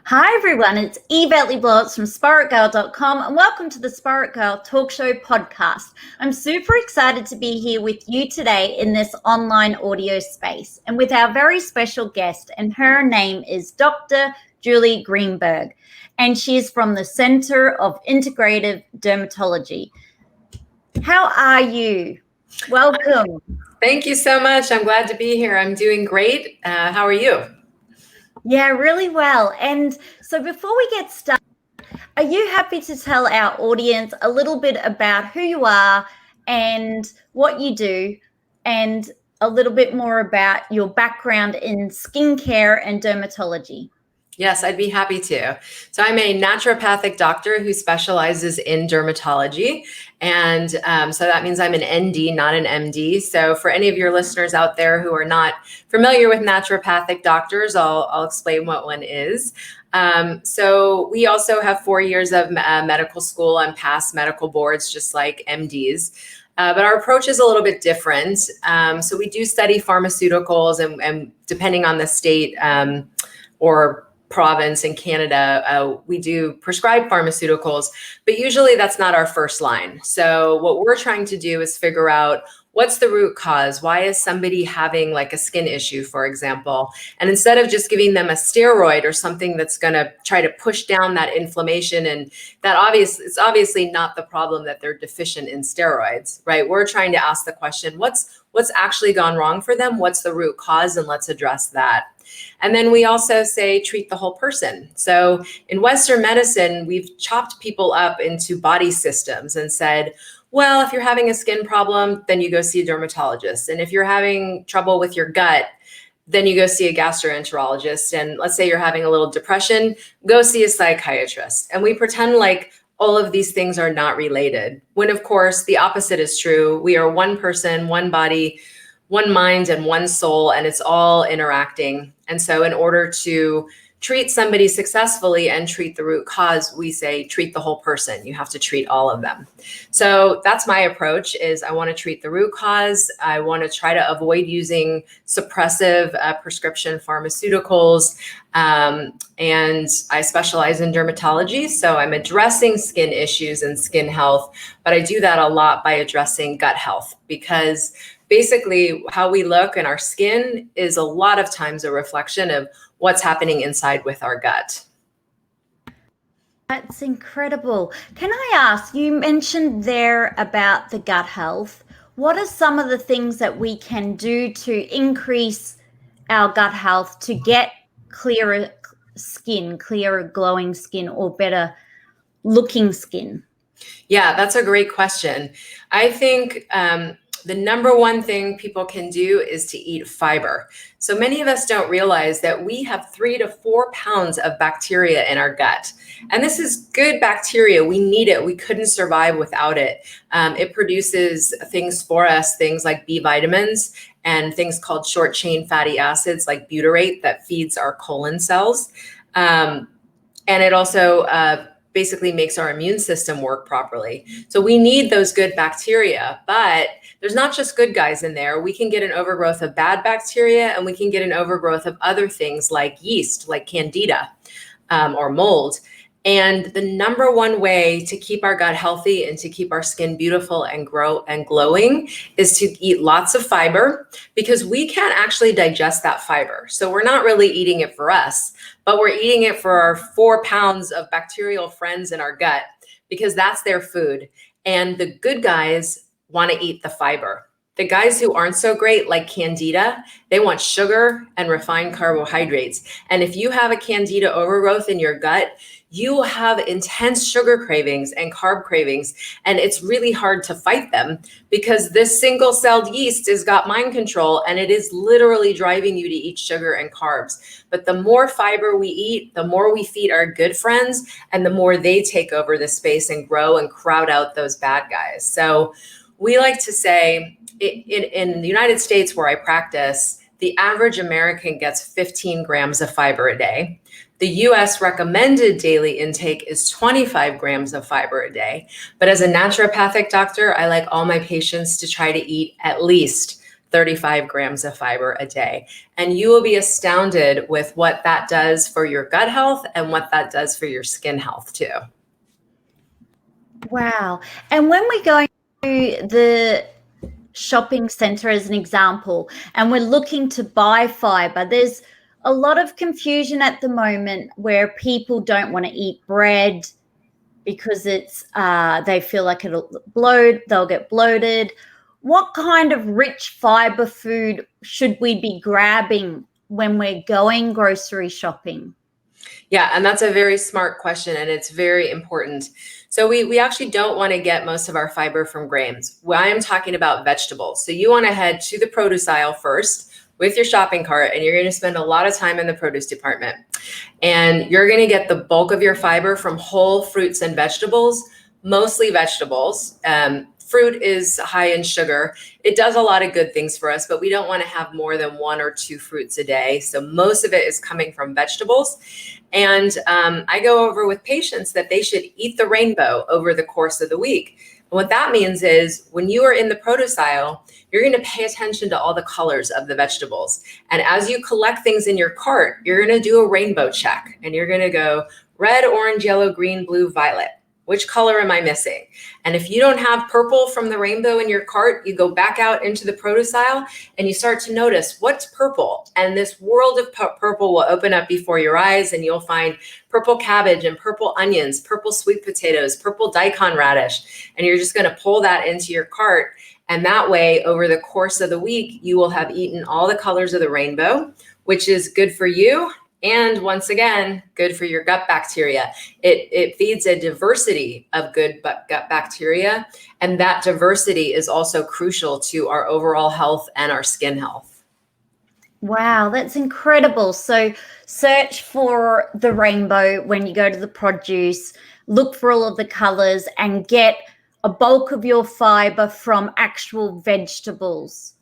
Hi everyone, it's Yvette Blowitz from SPAITGIRL.com and welcome to the SPAITGIRL Talk Show podcast. I'm super excited to be here with you today in this online audio space and with our very special guest, and her name is Dr. Julie Greenberg, and she is from the Center of Integrative Dermatology. How are you? Welcome. Thank you so much. I'm glad to be here. I'm doing great. How are you? Yeah, really well. And so before we get started, are you happy to tell our audience a little bit about who you are and what you do, and a little bit more about your background in skincare and dermatology? Yes, I'd be happy to. So I'm a naturopathic doctor who specializes in dermatology. And so that means I'm an ND, not an MD. So for any of your listeners out there who are not familiar with naturopathic doctors, I'll explain what one is. So we also have 4 years of medical school and passed medical boards, just like MDs. But our approach is a little bit different. So we do study pharmaceuticals, and depending on the state or province in Canada, we do prescribe pharmaceuticals, but usually that's not our first line. So what we're trying to do is figure out what's the root cause. Why is somebody having like a skin issue, for example? And instead of just giving them a steroid or something that's going to try to push down that inflammation, and it's obviously not the problem that they're deficient in steroids, right? We're trying to ask the question, what's actually gone wrong for them? What's the root cause? And let's address that. And then we also say, treat the whole person. So in Western medicine, we've chopped people up into body systems and said, well, if you're having a skin problem, then you go see a dermatologist. And if you're having trouble with your gut, then you go see a gastroenterologist. And let's say you're having a little depression, go see a psychiatrist. And we pretend like all of these things are not related, when of course the opposite is true. We are one person, one body, one mind, and one soul, and it's all interacting. And so in order to treat somebody successfully and treat the root cause, we say treat the whole person. You have to treat all of them. So that's my approach, is I want to treat the root cause. I want to try to avoid using suppressive prescription pharmaceuticals. And I specialize in dermatology. So I'm addressing skin issues and skin health, but I do that a lot by addressing gut health, because basically how we look in our skin is a lot of times a reflection of what's happening inside with our gut. That's incredible. Can I ask, you mentioned there about the gut health. What are some of the things that we can do to increase our gut health to get clearer skin, clearer glowing skin, or better looking skin? Yeah, that's a great question. I think the number one thing people can do is to eat fiber. So many of us don't realize that we have 3 to 4 pounds of bacteria in our gut. And this is good bacteria. We need it. We couldn't survive without it. It produces things for us, things like B vitamins and things called short chain fatty acids like butyrate that feeds our colon cells. And it also basically makes our immune system work properly. So we need those good bacteria, but there's not just good guys in there. We can get an overgrowth of bad bacteria, and we can get an overgrowth of other things like yeast, like candida or mold. And the number one way to keep our gut healthy and to keep our skin beautiful and grow and glowing is to eat lots of fiber, because we can't actually digest that fiber. So we're not really eating it for us, but we're eating it for our 4 pounds of bacterial friends in our gut, because that's their food. And the good guys want to eat the fiber. The guys who aren't so great, like candida, they want sugar and refined carbohydrates. And if you have a candida overgrowth in your gut, you will have intense sugar cravings and carb cravings. And it's really hard to fight them, because this single-celled yeast has got mind control, and it is literally driving you to eat sugar and carbs. But the more fiber we eat, the more we feed our good friends, and the more they take over the space and grow and crowd out those bad guys. So we like to say, in the United States where I practice, the average American gets 15 grams of fiber a day. The US recommended daily intake is 25 grams of fiber a day. But as a naturopathic doctor, I like all my patients to try to eat at least 35 grams of fiber a day. And you will be astounded with what that does for your gut health and what that does for your skin health too. Wow. And when we go to the shopping center as an example, and we're looking to buy fiber, there's a lot of confusion at the moment where people don't want to eat bread because it's they feel like they'll get bloated. What kind of rich fiber food should we be grabbing when we're going grocery shopping? Yeah, and that's a very smart question, and it's very important. So we actually don't want to get most of our fiber from grains. Well, I am talking about vegetables. So you want to head to the produce aisle first with your shopping cart, and you're going to spend a lot of time in the produce department. And you're going to get the bulk of your fiber from whole fruits and vegetables, mostly vegetables. Fruit is high in sugar. It does a lot of good things for us, but we don't want to have more than 1 or 2 fruits a day. So most of it is coming from vegetables. And I go over with patients that they should eat the rainbow over the course of the week. And what that means is when you are in the produce aisle, you're going to pay attention to all the colors of the vegetables. And as you collect things in your cart, you're going to do a rainbow check. And you're going to go red, orange, yellow, green, blue, violet. Which color am I missing? And if you don't have purple from the rainbow in your cart, you go back out into the produce aisle and you start to notice what's purple. And this world of purple will open up before your eyes, and you'll find purple cabbage and purple onions, purple sweet potatoes, purple daikon radish. And you're just going to pull that into your cart. And that way, over the course of the week, you will have eaten all the colors of the rainbow, which is good for you. And once again, good for your gut bacteria. It feeds a diversity of good gut bacteria. And that diversity is also crucial to our overall health and our skin health. Wow, that's incredible. So search for the rainbow when you go to the produce, look for all of the colors, and get a bulk of your fiber from actual vegetables.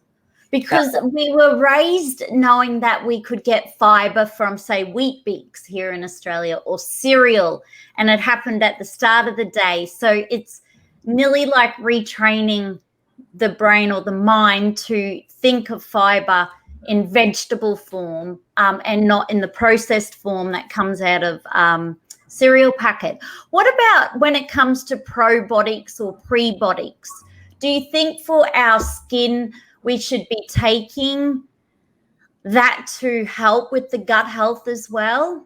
Because we were raised knowing that we could get fiber from, say, Wheat Bix here in Australia, or cereal, and it happened at the start of the day. So it's nearly like retraining the brain or the mind to think of fiber in vegetable form and not in the processed form that comes out of cereal packet. What about when it comes to probiotics or prebiotics? Do you think for our skin we should be taking that to help with the gut health as well?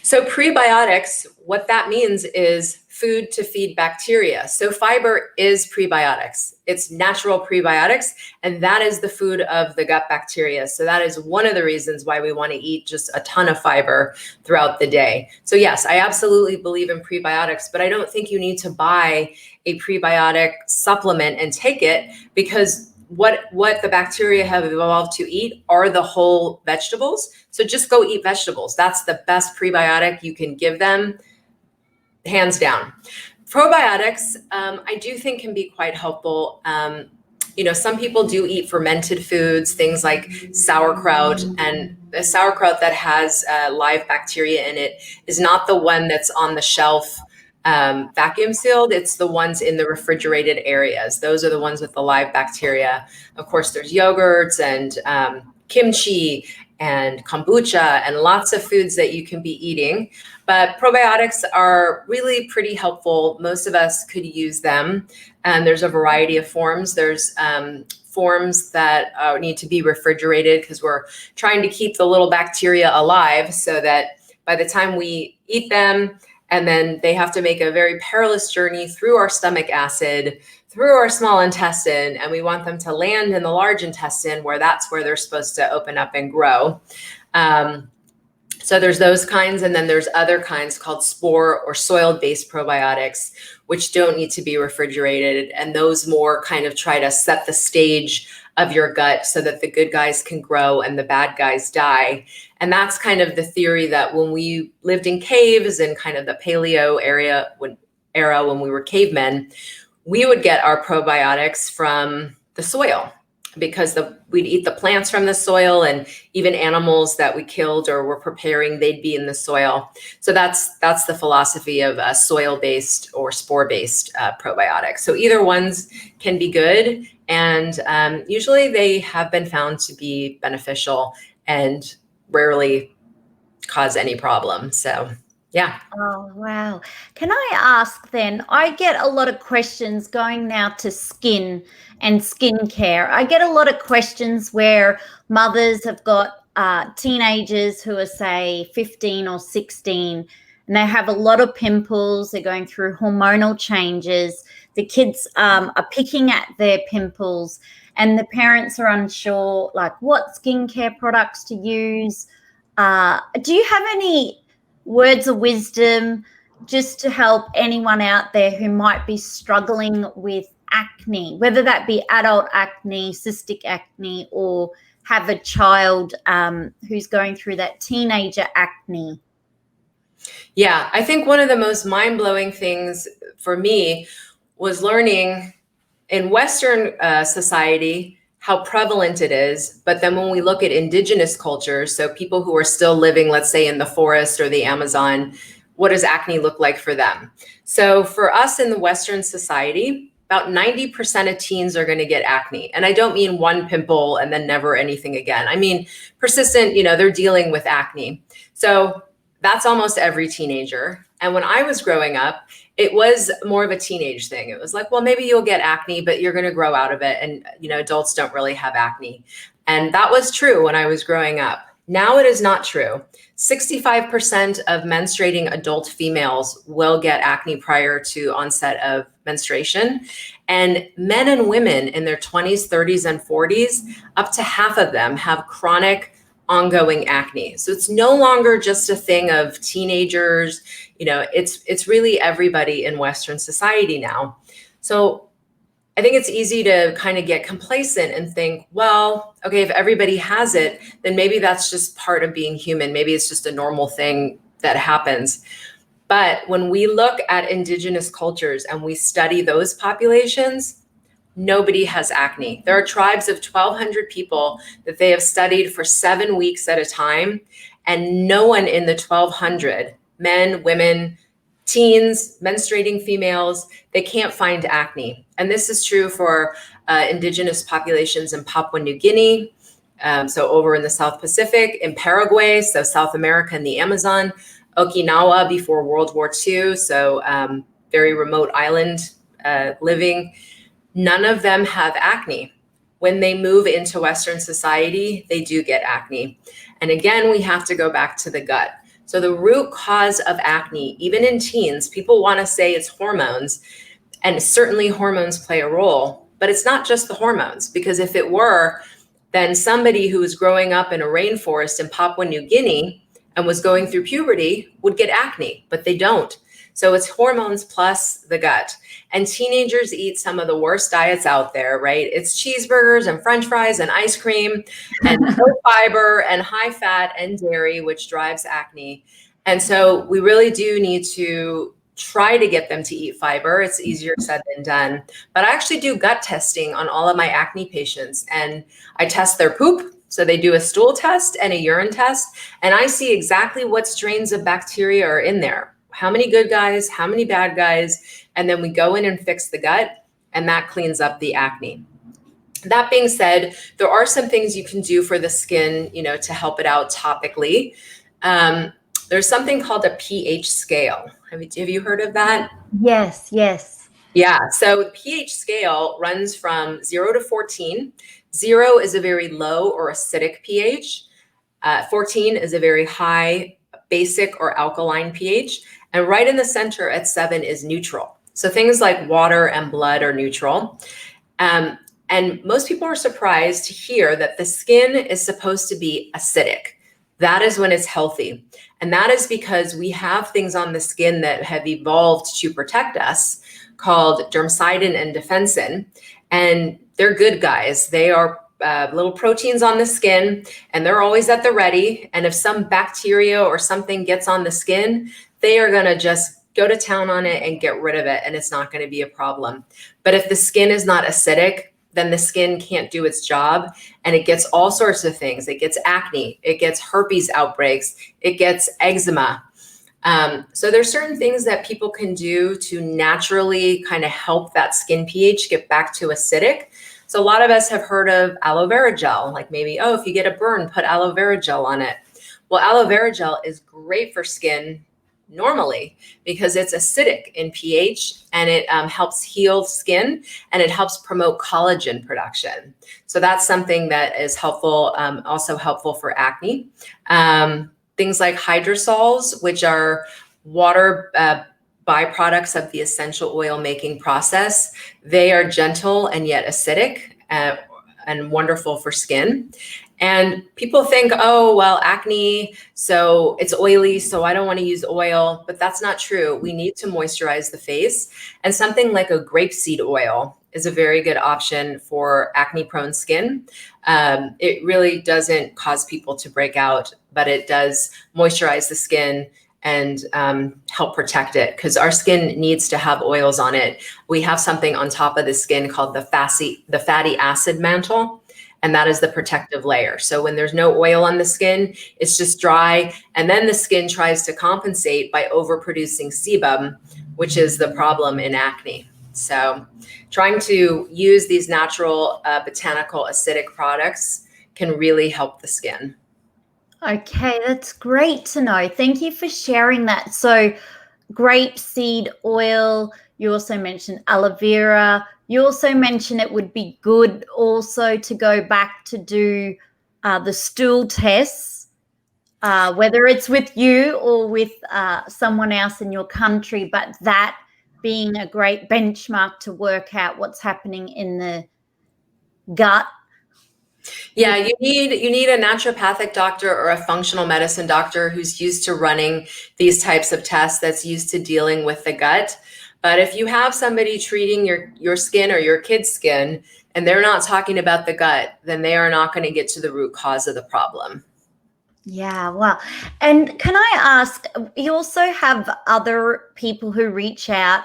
So prebiotics, what that means is food to feed bacteria. So fiber is prebiotics. It's natural prebiotics, and that is the food of the gut bacteria. So that is one of the reasons why we want to eat just a ton of fiber throughout the day. So yes, I absolutely believe in prebiotics, but I don't think you need to buy a prebiotic supplement and take it, because what the bacteria have evolved to eat are the whole vegetables. So just go eat vegetables. That's the best prebiotic you can give them, hands down. Probiotics, I do think can be quite helpful. Some people do eat fermented foods, things like sauerkraut, and the sauerkraut that has live bacteria in it is not the one that's on the shelf vacuum sealed. It's the ones in the refrigerated areas. Those are the ones with the live bacteria. Of course, there's yogurts and kimchi and kombucha and lots of foods that you can be eating. But probiotics are really pretty helpful. Most of us could use them. And there's a variety of forms. There's forms that need to be refrigerated because we're trying to keep the little bacteria alive so that by the time we eat them, and then they have to make a very perilous journey through our stomach acid, through our small intestine, and we want them to land in the large intestine where that's where they're supposed to open up and grow. So there's those kinds, and then there's other kinds called spore or soil-based probiotics, which don't need to be refrigerated, and those more kind of try to set the stage of your gut so that the good guys can grow and the bad guys die. And that's kind of the theory that when we lived in caves and kind of the paleo era when we were cavemen, we would get our probiotics from the soil. because we'd eat the plants from the soil, and even animals that we killed or were preparing, they'd be in the soil. So that's the philosophy of soil-based or spore-based probiotics. So either ones can be good, and usually they have been found to be beneficial and rarely cause any problem. So yeah. Oh, wow. Can I ask then, I get a lot of questions going now to skin and skincare. I get a lot of questions where mothers have got teenagers who are, say, 15 or 16, and they have a lot of pimples. They're going through hormonal changes. The kids are picking at their pimples, and the parents are unsure, like, what skincare products to use. Do you have any words of wisdom just to help anyone out there who might be struggling with acne, whether that be adult acne, cystic acne, or have a child who's going through that teenager acne? Yeah, I think one of the most mind-blowing things for me was learning in Western society how prevalent it is. But then when we look at indigenous cultures, so people who are still living, let's say, in the forest or the Amazon, what does acne look like for them? So for us in the Western society, about 90% of teens are going to get acne. And I don't mean one pimple and then never anything again. I mean persistent, they're dealing with acne. So that's almost every teenager. And when I was growing up, it was more of a teenage thing. It was like, well, maybe you'll get acne, but you're going to grow out of it. And, adults don't really have acne. And that was true when I was growing up. Now it is not true. 65% of menstruating adult females will get acne prior to onset of menstruation. And men and women in their 20s, 30s, and 40s, up to half of them have chronic ongoing acne. So it's no longer just a thing of teenagers, it's really everybody in Western society now. So I think it's easy to kind of get complacent and think, well, okay, if everybody has it, then maybe that's just part of being human. Maybe it's just a normal thing that happens. But when we look at indigenous cultures and we study those populations, nobody has acne. There are tribes of 1,200 people that they have studied for 7 weeks at a time, and no one in the 1,200, men, women, teens, menstruating females, they can't find acne. And this is true for indigenous populations in Papua New Guinea, so over in the South Pacific, in Paraguay, so South America and the Amazon, Okinawa before World War II, so very remote island living. None of them have acne. When they move into Western society, they do get acne. And again, we have to go back to the gut. So the root cause of acne, even in teens, people want to say it's hormones, and certainly hormones play a role, but it's not just the hormones, because if it were, then somebody who was growing up in a rainforest in Papua New Guinea and was going through puberty would get acne, but they don't. So it's hormones plus the gut. And teenagers eat some of the worst diets out there, right? It's cheeseburgers and French fries and ice cream and low fiber and high fat and dairy, which drives acne. And so we really do need to try to get them to eat fiber. It's easier said than done. But I actually do gut testing on all of my acne patients, and I test their poop. So they do a stool test and a urine test, and I see exactly what strains of bacteria are in there. How many good guys, how many bad guys, and then we go in and fix the gut, and that cleans up the acne. That being said, there are some things you can do for the skin, to help it out topically. There's something called a pH scale. Have you heard of that? Yes. Yeah, so the pH scale runs from 0 to 14. 0 is a very low or acidic pH. 14 is a very high basic or alkaline pH. And right in the center at 7 is neutral. So things like water and blood are neutral. And most people are surprised to hear that the skin is supposed to be acidic. That is when it's healthy. And that is because we have things on the skin that have evolved to protect us called dermcidin and defensin. And they're good guys. They are little proteins on the skin, and they're always at the ready. And if some bacteria or something gets on the skin, they are going to just go to town on it and get rid of it, and it's not going to be a problem. But if the skin is not acidic, then the skin can't do its job, and it gets all sorts of things. It gets acne, it gets herpes outbreaks, it gets eczema. So there's certain things that people can do to naturally kind of help that skin pH get back to acidic. So a lot of us have heard of aloe vera gel, like maybe, oh, if you get a burn, put aloe vera gel on it. Well, aloe vera gel is great for skin normally because it's acidic in pH, and it helps heal skin, and it helps promote collagen production. So that's something that is helpful, also helpful for acne. Things like hydrosols, which are water byproducts of the essential oil making process. They are gentle and yet acidic and wonderful for skin. And people think, oh, well, acne, so it's oily, so I don't want to use oil, but that's not true. We need to moisturize the face, and something like a grapeseed oil is a very good option for acne-prone skin. It really doesn't cause people to break out, but it does moisturize the skin and help protect it, because our skin needs to have oils on it. We have something on top of the skin called the fatty acid mantle, and that is the protective layer. So when there's no oil on the skin, it's just dry, and then the skin tries to compensate by overproducing sebum, which is the problem in acne. So trying to use these natural botanical acidic products can really help the skin. Okay, that's great to know. Thank you for sharing that. So grapeseed oil, you also mentioned aloe vera. You also mentioned it would be good also to go back to do the stool tests, whether it's with you or with someone else in your country, but that being a great benchmark to work out what's happening in the gut. Yeah, you need a naturopathic doctor or a functional medicine doctor who's used to running these types of tests, that's used to dealing with the gut. But if you have somebody treating your skin or your kid's skin and they're not talking about the gut, then they are not going to get to the root cause of the problem. Yeah, well, and can I ask, you also have other people who reach out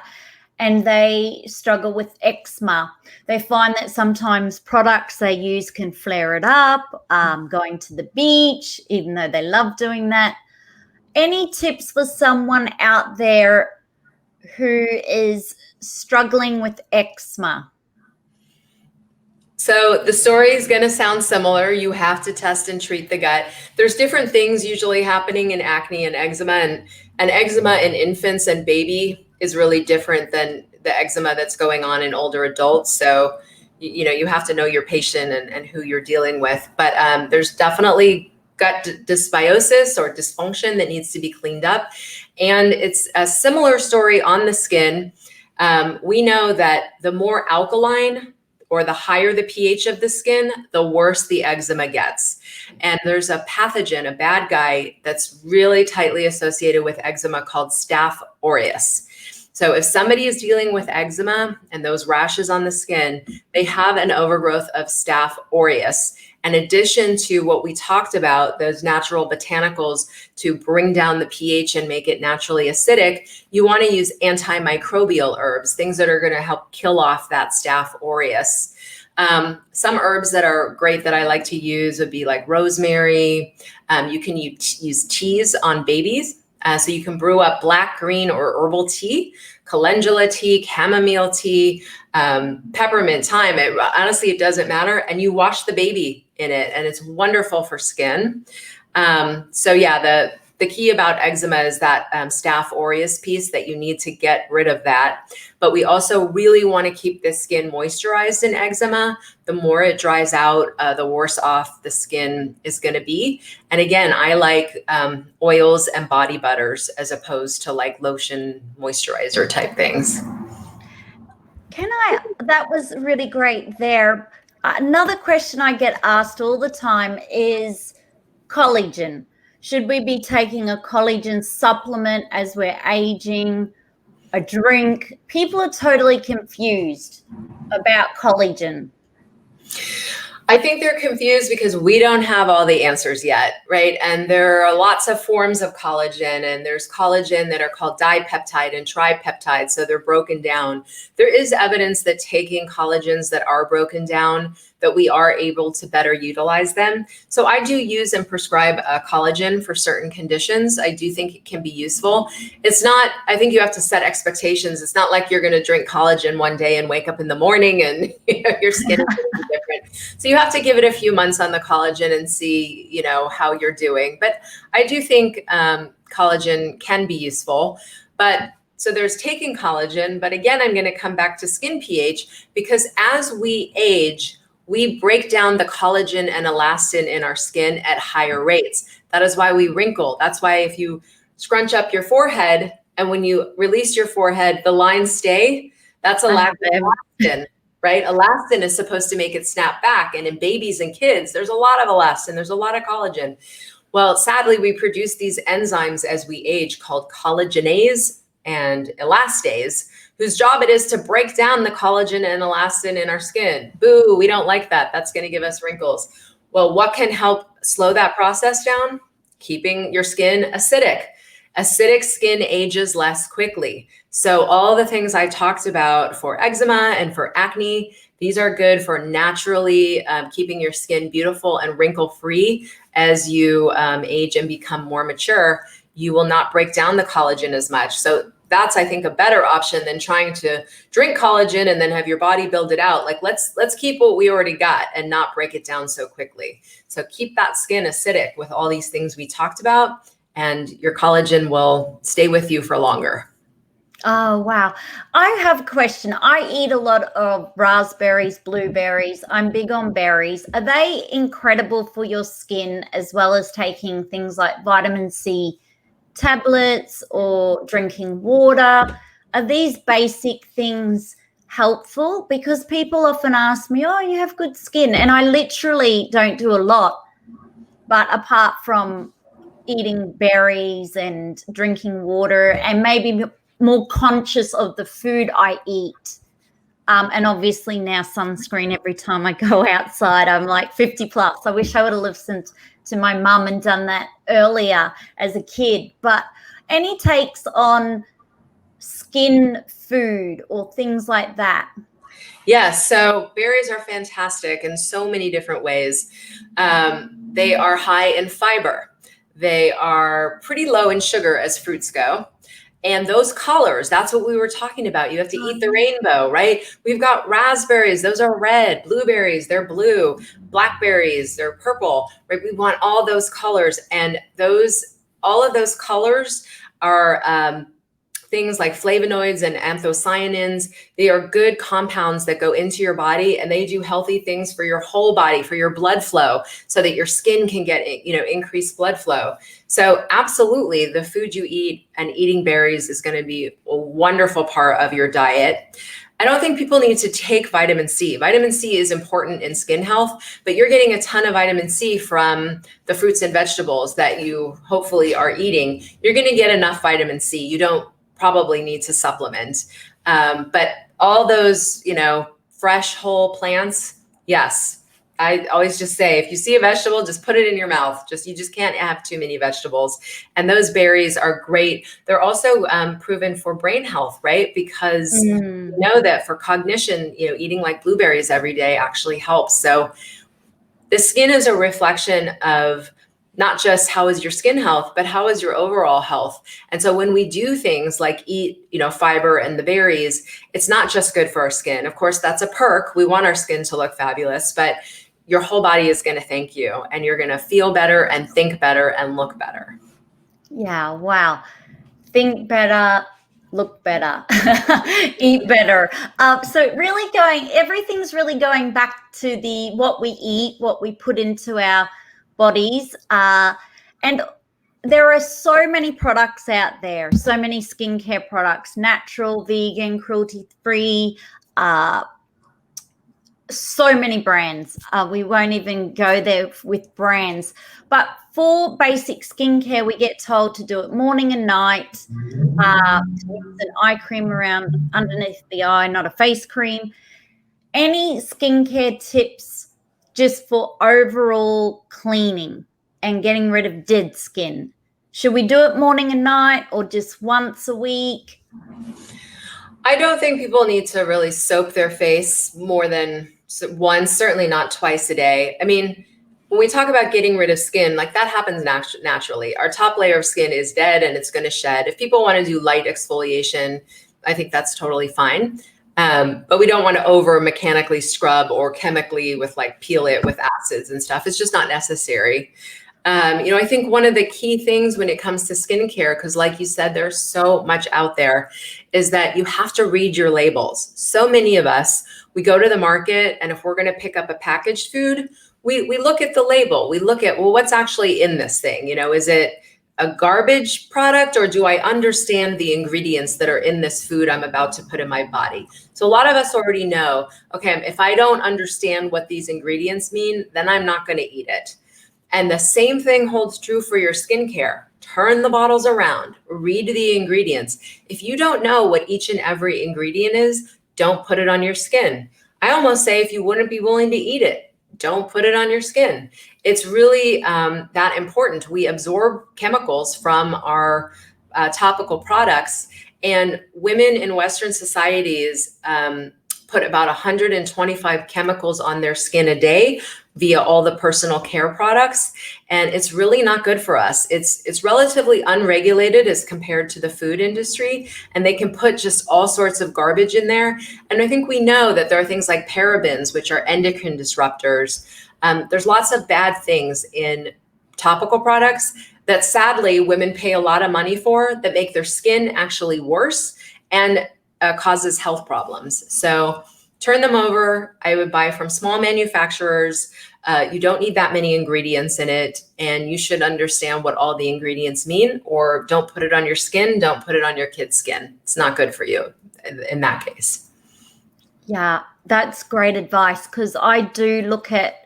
and they struggle with eczema. They find that sometimes products they use can flare it up, going to the beach, even though they love doing that. Any tips for someone out there who is struggling with eczema? So the story is going to sound similar. You have to test and treat the gut. There's different things usually happening in acne and eczema, and eczema in infants and baby is really different than the eczema that's going on in older adults. So, you have to know your patient and who you're dealing with. But there's definitely gut dysbiosis or dysfunction that needs to be cleaned up. And it's a similar story on the skin. We know that the more alkaline or the higher the pH of the skin, the worse the eczema gets. And there's a pathogen, a bad guy, that's really tightly associated with eczema called Staph aureus. So if somebody is dealing with eczema and those rashes on the skin, they have an overgrowth of Staph aureus. In addition to what we talked about, those natural botanicals to bring down the pH and make it naturally acidic, you want to use antimicrobial herbs, things that are going to help kill off that Staph aureus. Some herbs that are great that I like to use would be like rosemary. You can use teas on babies. So you can brew up black, green, or herbal tea, calendula tea, chamomile tea, peppermint, thyme. Honestly, it doesn't matter. And you wash the baby in it, and it's wonderful for skin. So yeah, the key about eczema is that Staph aureus piece, that you need to get rid of that. But we also really want to keep the skin moisturized in eczema. The more it dries out, the worse off the skin is going to be. And again, I like oils and body butters as opposed to like lotion moisturizer type things. That was really great there. Another question I get asked all the time is collagen. Should we be taking a collagen supplement as we're aging, a drink? People are totally confused about collagen. I think they're confused because we don't have all the answers yet, right? And there are lots of forms of collagen, and there's collagen that are called dipeptide and tripeptide, so they're broken down. There is evidence that taking collagens that are broken down, that we are able to better utilize them. So I do use and prescribe collagen for certain conditions. I do think it can be useful. It's not, I think you have to set expectations. It's not like you're going to drink collagen one day and wake up in the morning and your skin is going to be different. So you have to give it a few months on the collagen and see, how you're doing. But I do think collagen can be useful. But so there's taking collagen, but again, I'm going to come back to skin pH, because as we age, we break down the collagen and elastin in our skin at higher rates. That is why we wrinkle. That's why if you scrunch up your forehead and when you release your forehead, the lines stay, that's a lack of elastin, right? Elastin is supposed to make it snap back. And in babies and kids, there's a lot of elastin, there's a lot of collagen. Well, sadly, we produce these enzymes as we age called collagenase and elastase, whose job it is to break down the collagen and elastin in our skin. Boo, we don't like that. That's going to give us wrinkles. Well, what can help slow that process down? Keeping your skin acidic. Acidic skin ages less quickly. So all the things I talked about for eczema and for acne, these are good for naturally keeping your skin beautiful and wrinkle-free as you age and become more mature. You will not break down the collagen as much. So that's, I think, a better option than trying to drink collagen and then have your body build it out. Like, let's keep what we already got and not break it down so quickly. So keep that skin acidic with all these things we talked about, and your collagen will stay with you for longer. Oh, wow. I have a question. I eat a lot of raspberries, blueberries. I'm big on berries. Are they incredible for your skin, as well as taking things like vitamin C tablets or drinking water? Are these basic things helpful? Because people often ask me, oh, you have good skin. And I literally don't do a lot. But apart from eating berries and drinking water and maybe more conscious of the food I eat. And obviously now sunscreen every time I go outside. I'm like 50 plus. I wish I would have listened to my mum and done that earlier as a kid. But any takes on skin food or things like that? Yes, so berries are fantastic in so many different ways. They are high in fiber. They are pretty low in sugar as fruits go. And those colors, that's what we were talking about. You have to eat the rainbow, right? We've got raspberries, those are red. Blueberries, they're blue. Blackberries, they're purple, right? We want all those colors. And all of those colors are things like flavonoids and anthocyanins. They are good compounds that go into your body, and they do healthy things for your whole body, for your blood flow, so that your skin can get, increased blood flow. So absolutely, the food you eat and eating berries is going to be a wonderful part of your diet. I don't think people need to take vitamin C. Vitamin C is important in skin health, but you're getting a ton of vitamin C from the fruits and vegetables that you hopefully are eating. You're going to get enough vitamin C. You don't probably need to supplement. But all those, fresh whole plants, yes. I always just say, if you see a vegetable, just put it in your mouth. You just can't have too many vegetables. And those berries are great. They're also proven for brain health, right? Because you know that for cognition, eating like blueberries every day actually helps. So the skin is a reflection of not just how is your skin health, but how is your overall health. And so when we do things like eat, fiber and the berries, it's not just good for our skin. Of course, that's a perk. We want our skin to look fabulous, but your whole body is going to thank you, and you're going to feel better and think better and look better. Yeah. Wow. Think better, look better, eat better. So really everything's really going back to what we eat, what we put into our bodies. And there are so many products out there, so many skincare products, natural, vegan, cruelty-free, so many brands. We won't even go there with brands. But for basic skincare, we get told to do it morning and night. To use an eye cream around underneath the eye, not a face cream. Any skincare tips just for overall cleaning and getting rid of dead skin? Should we do it morning and night or just once a week? I don't think people need to really soap their face more than once, certainly not twice a day. I mean, when we talk about getting rid of skin, like that happens naturally. Our top layer of skin is dead and it's going to shed. If people want to do light exfoliation, I think that's totally fine. But we don't want to over mechanically scrub or chemically with like peel it with acids and stuff. It's just not necessary. I think one of the key things when it comes to skincare, because like you said, there's so much out there, is that you have to read your labels. So many of us, we go to the market, and if we're going to pick up a packaged food, we look at the label. We look at, well, what's actually in this thing? Is it a garbage product, or do I understand the ingredients that are in this food I'm about to put in my body? So a lot of us already know, okay, if I don't understand what these ingredients mean, then I'm not going to eat it. And the same thing holds true for your skincare. Turn the bottles around, read the ingredients. If you don't know what each and every ingredient is, don't put it on your skin. I almost say if you wouldn't be willing to eat it, don't put it on your skin. It's really that important. We absorb chemicals from our topical products, and women in Western societies put about 125 chemicals on their skin a day via all the personal care products. And it's really not good for us. It's relatively unregulated as compared to the food industry, and they can put just all sorts of garbage in there. And I think we know that there are things like parabens, which are endocrine disruptors. There's lots of bad things in topical products that sadly women pay a lot of money for, that make their skin actually worse and causes health problems. So turn them over. I would buy from small manufacturers. You don't need that many ingredients in it, and you should understand what all the ingredients mean, or don't put it on your skin. Don't put it on your kid's skin. It's not good for you in that case. Yeah, that's great advice, because I do look at,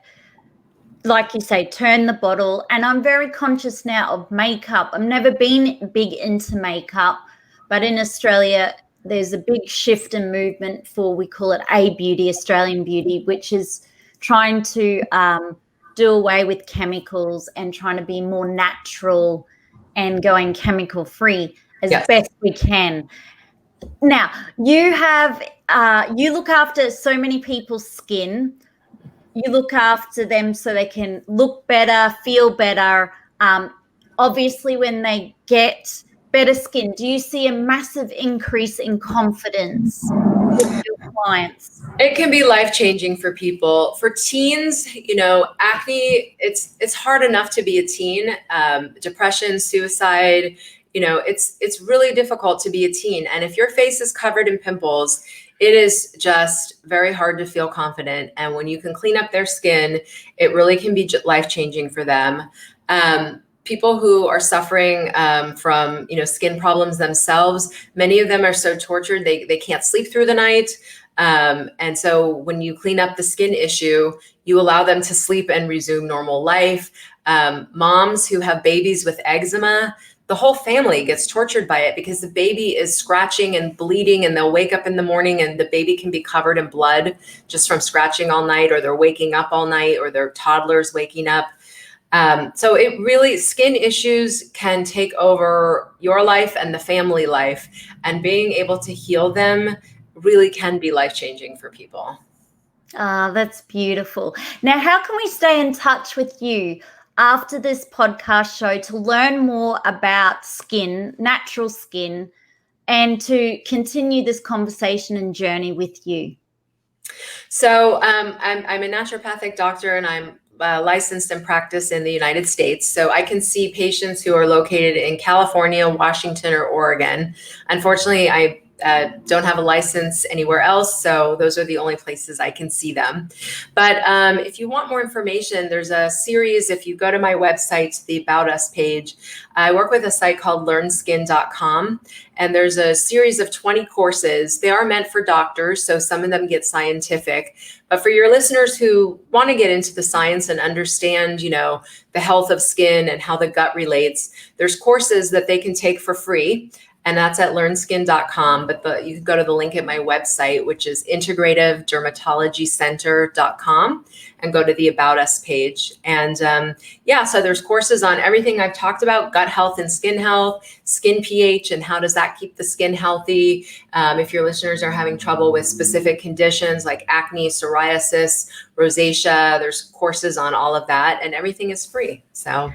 like you say, turn the bottle. And I'm very conscious now of makeup. I've never been big into makeup, but in Australia, there's a big shift and movement for, we call it A-beauty, Australian beauty, which is trying to do away with chemicals and trying to be more natural and going chemical free as best we can. Now, you have, you look after so many people's skin. You look after them so they can look better, feel better. Obviously, when they get better skin, do you see a massive increase in confidence with your clients? It can be life-changing for people. For teens, acne, it's hard enough to be a teen. Depression, suicide, it's really difficult to be a teen. And if your face is covered in pimples, it is just very hard to feel confident. And when you can clean up their skin, it really can be life-changing for them. People who are suffering from skin problems themselves, many of them are so tortured they can't sleep through the night. And so when you clean up the skin issue, you allow them to sleep and resume normal life. Moms who have babies with eczema, the whole family gets tortured by it because the baby is scratching and bleeding, and they'll wake up in the morning and the baby can be covered in blood just from scratching all night, or they're waking up all night, or their toddler's waking up. So it really, skin issues can take over your life and the family life, and being able to heal them really can be life-changing for people. That's beautiful. Now, how can we stay in touch with you after this podcast show to learn more about skin, natural skin, and to continue this conversation and journey with you? So I'm a naturopathic doctor, and I'm licensed in practice in the United States. So I can see patients who are located in California, Washington, or Oregon. Unfortunately, I don't have a license anywhere else, so those are the only places I can see them. But if you want more information, there's a series. If you go to my website, the About Us page, I work with a site called learnskin.com, and there's a series of 20 courses. They are meant for doctors, so some of them get scientific. But for your listeners who want to get into the science and understand, the health of skin and how the gut relates, there's courses that they can take for free. and that's at learnskin.com. But you can go to the link at my website, which is integrative-dermatology-center.com, and go to the About Us page. And so there's courses on everything I've talked about: gut health and skin health, skin pH, and how does that keep the skin healthy. If your listeners are having trouble with specific conditions like acne, psoriasis, rosacea, there's courses on all of that, and everything is free. So.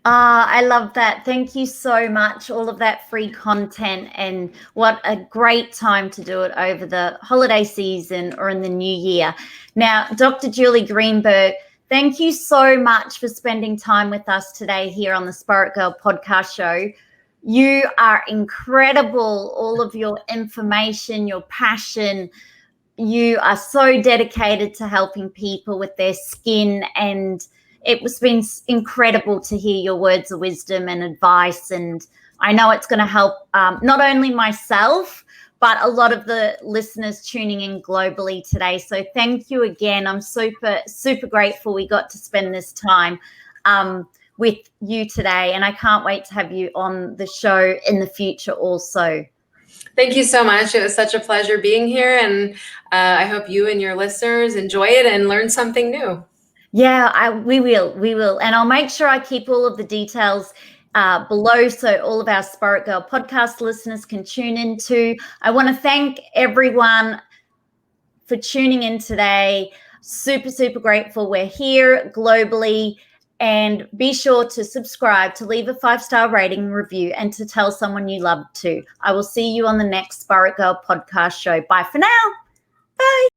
I love that. Thank you so much. All of that free content, and what a great time to do it over the holiday season or in the new year. Now, Dr. Julie Greenberg, thank you so much for spending time with us today here on the Spirit Girl podcast show. You are incredible. All of your information, your passion, you are so dedicated to helping people with their skin, and it's been incredible to hear your words of wisdom and advice. And I know it's going to help not only myself, but a lot of the listeners tuning in globally today. So thank you again. I'm super, super grateful we got to spend this time with you today. And I can't wait to have you on the show in the future also. Thank you so much. It was such a pleasure being here. And I hope you and your listeners enjoy it and learn something new. Yeah, we will. And I'll make sure I keep all of the details below so all of our Spirit Girl podcast listeners can tune in too. I want to thank everyone for tuning in today. Super, super grateful we're here globally. And be sure to subscribe, to leave a 5-star rating review, and to tell someone you love too. I will see you on the next Spirit Girl podcast show. Bye for now.